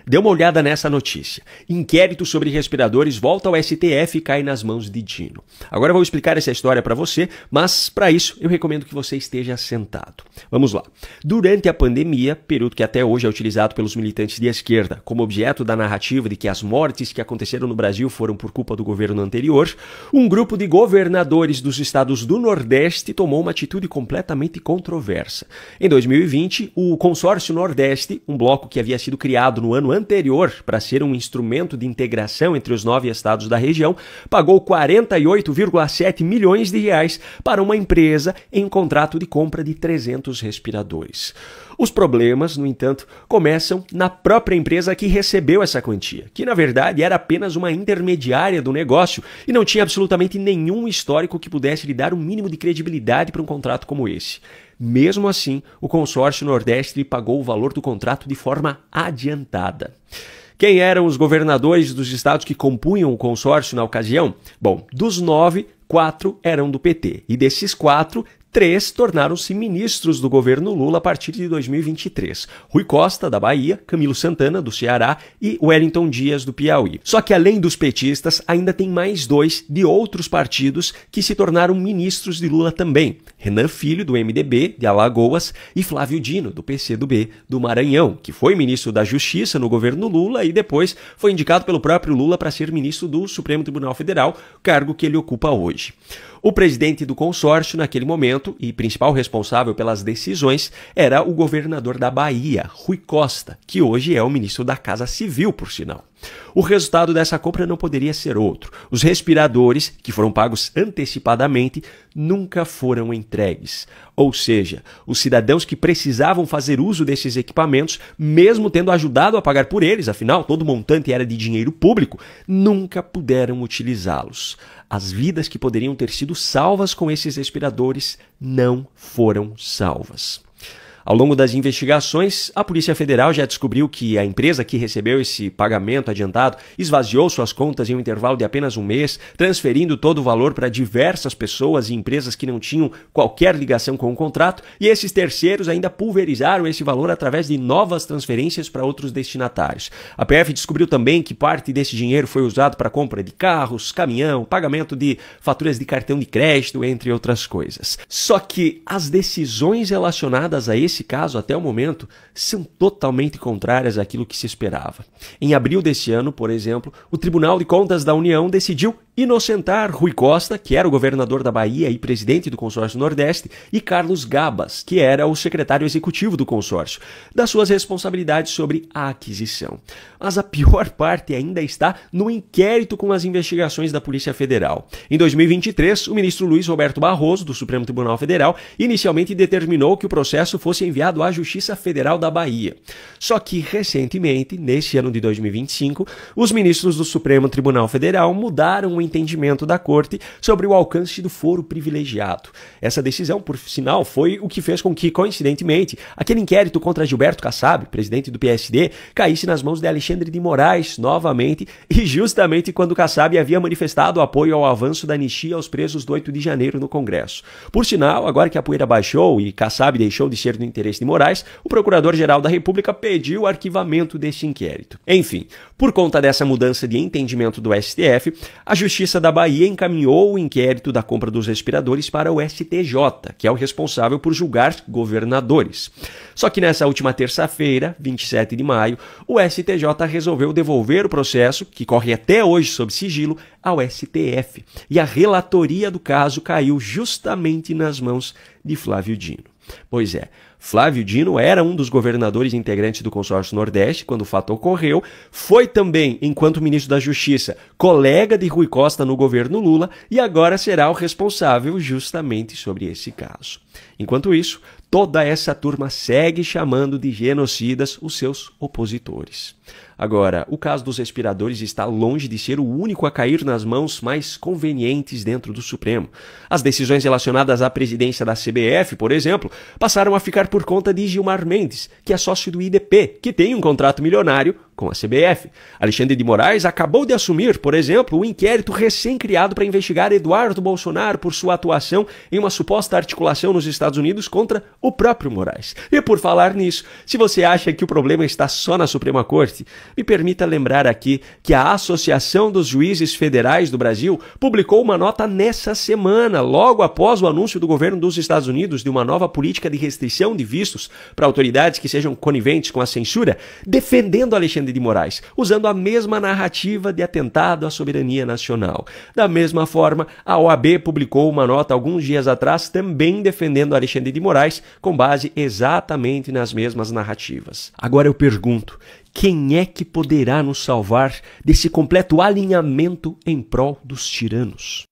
Dê uma olhada nessa notícia. Inquérito sobre respiradores volta ao STF e cai nas mãos de Dino. Agora eu vou explicar essa história para você, mas para isso eu recomendo que você esteja sentado. Vamos lá. Durante a pandemia, período que até hoje é utilizado pelos militantes de esquerda como objeto da narrativa de que as mortes que aconteceram no Brasil foram por culpa do governo anterior, um grupo de governadores dos estados do Nordeste tomou uma atitude completamente controversa. Em 2020, o Consórcio Nordeste, um bloco que havia sido criado no ano anterior para ser um instrumento de integração entre os 9 estados da região, pagou 48,7 milhões de reais para uma empresa em contrato de compra de 300 respiradores. Os problemas, no entanto, começam na própria empresa que recebeu essa quantia, que na verdade era apenas uma intermediária do negócio e não tinha absolutamente nenhum histórico que pudesse lhe dar um mínimo de credibilidade para um contrato como esse. Mesmo assim, o Consórcio Nordeste lhe pagou o valor do contrato de forma adiantada. Quem eram os governadores dos estados que compunham o consórcio na ocasião? Bom, dos 9, 4 eram do PT, e desses 4, 3 tornaram-se ministros do governo Lula a partir de 2023. Rui Costa, da Bahia, Camilo Santana, do Ceará e Wellington Dias, do Piauí. Só que além dos petistas, ainda tem mais 2 de outros partidos que se tornaram ministros de Lula também. Renan Filho, do MDB, de Alagoas, e Flávio Dino, do PCdoB, do Maranhão, que foi ministro da Justiça no governo Lula e depois foi indicado pelo próprio Lula para ser ministro do Supremo Tribunal Federal, cargo que ele ocupa hoje. O presidente do consórcio, naquele momento, e principal responsável pelas decisões, era o governador da Bahia, Rui Costa, que hoje é o ministro da Casa Civil, por sinal. O resultado dessa compra não poderia ser outro. Os respiradores, que foram pagos antecipadamente, nunca foram entregues. Ou seja, os cidadãos que precisavam fazer uso desses equipamentos, mesmo tendo ajudado a pagar por eles, afinal, todo o montante era de dinheiro público, nunca puderam utilizá-los. As vidas que poderiam ter sido salvas com esses respiradores não foram salvas. Ao longo das investigações, a Polícia Federal já descobriu que a empresa que recebeu esse pagamento adiantado esvaziou suas contas em um intervalo de apenas um mês, transferindo todo o valor para diversas pessoas e empresas que não tinham qualquer ligação com o contrato, e esses terceiros ainda pulverizaram esse valor através de novas transferências para outros destinatários. A PF descobriu também que parte desse dinheiro foi usado para compra de carros, caminhão, pagamento de faturas de cartão de crédito, entre outras coisas. Só que as decisões relacionadas a esse caso, até o momento, são totalmente contrárias àquilo que se esperava. Em abril desse ano, por exemplo, o Tribunal de Contas da União decidiu inocentar Rui Costa, que era o governador da Bahia e presidente do Consórcio Nordeste, e Carlos Gabas, que era o secretário executivo do consórcio, das suas responsabilidades sobre a aquisição. Mas a pior parte ainda está no inquérito com as investigações da Polícia Federal. Em 2023, o ministro Luiz Roberto Barroso, do Supremo Tribunal Federal, inicialmente determinou que o processo fosse enviado à Justiça Federal da Bahia. Só que, recentemente, neste ano de 2025, os ministros do Supremo Tribunal Federal mudaram o entendimento da Corte sobre o alcance do foro privilegiado. Essa decisão, por sinal, foi o que fez com que, coincidentemente, aquele inquérito contra Gilberto Kassab, presidente do PSD, caísse nas mãos de Alexandre de Moraes novamente, e justamente quando Kassab havia manifestado apoio ao avanço da anistia aos presos do 8 de janeiro no Congresso. Por sinal, agora que a poeira baixou e Kassab deixou de ser do interesse de Moraes, o Procurador-Geral da República pediu o arquivamento deste inquérito. Enfim, por conta dessa mudança de entendimento do STF, a Justiça da Bahia encaminhou o inquérito da compra dos respiradores para o STJ, que é o responsável por julgar governadores. Só que nessa última terça-feira, 27 de maio, o STJ resolveu devolver o processo, que corre até hoje sob sigilo, ao STF. E a relatoria do caso caiu justamente nas mãos de Flávio Dino. Pois é, Flávio Dino era um dos governadores integrantes do Consórcio Nordeste quando o fato ocorreu, foi também, enquanto ministro da Justiça, colega de Rui Costa no governo Lula e agora será o responsável justamente sobre esse caso. Enquanto isso, toda essa turma segue chamando de genocidas os seus opositores. Agora, o caso dos respiradores está longe de ser o único a cair nas mãos mais convenientes dentro do Supremo. As decisões relacionadas à presidência da CBF, por exemplo, passaram a ficar por conta de Gilmar Mendes, que é sócio do IDP, que tem um contrato milionário com a CBF. Alexandre de Moraes acabou de assumir, por exemplo, o inquérito recém-criado para investigar Eduardo Bolsonaro por sua atuação em uma suposta articulação nos Estados Unidos contra o próprio Moraes. E por falar nisso, se você acha que o problema está só na Suprema Corte, me permita lembrar aqui que a Associação dos Juízes Federais do Brasil publicou uma nota nessa semana, logo após o anúncio do governo dos Estados Unidos de uma nova política de restrição de vistos para autoridades que sejam coniventes com a censura, defendendo Alexandre de Moraes, usando a mesma narrativa de atentado à soberania nacional. Da mesma forma, a OAB publicou uma nota alguns dias atrás também defendendo Alexandre de Moraes, com base exatamente nas mesmas narrativas. Agora eu pergunto, quem é que poderá nos salvar desse completo alinhamento em prol dos tiranos?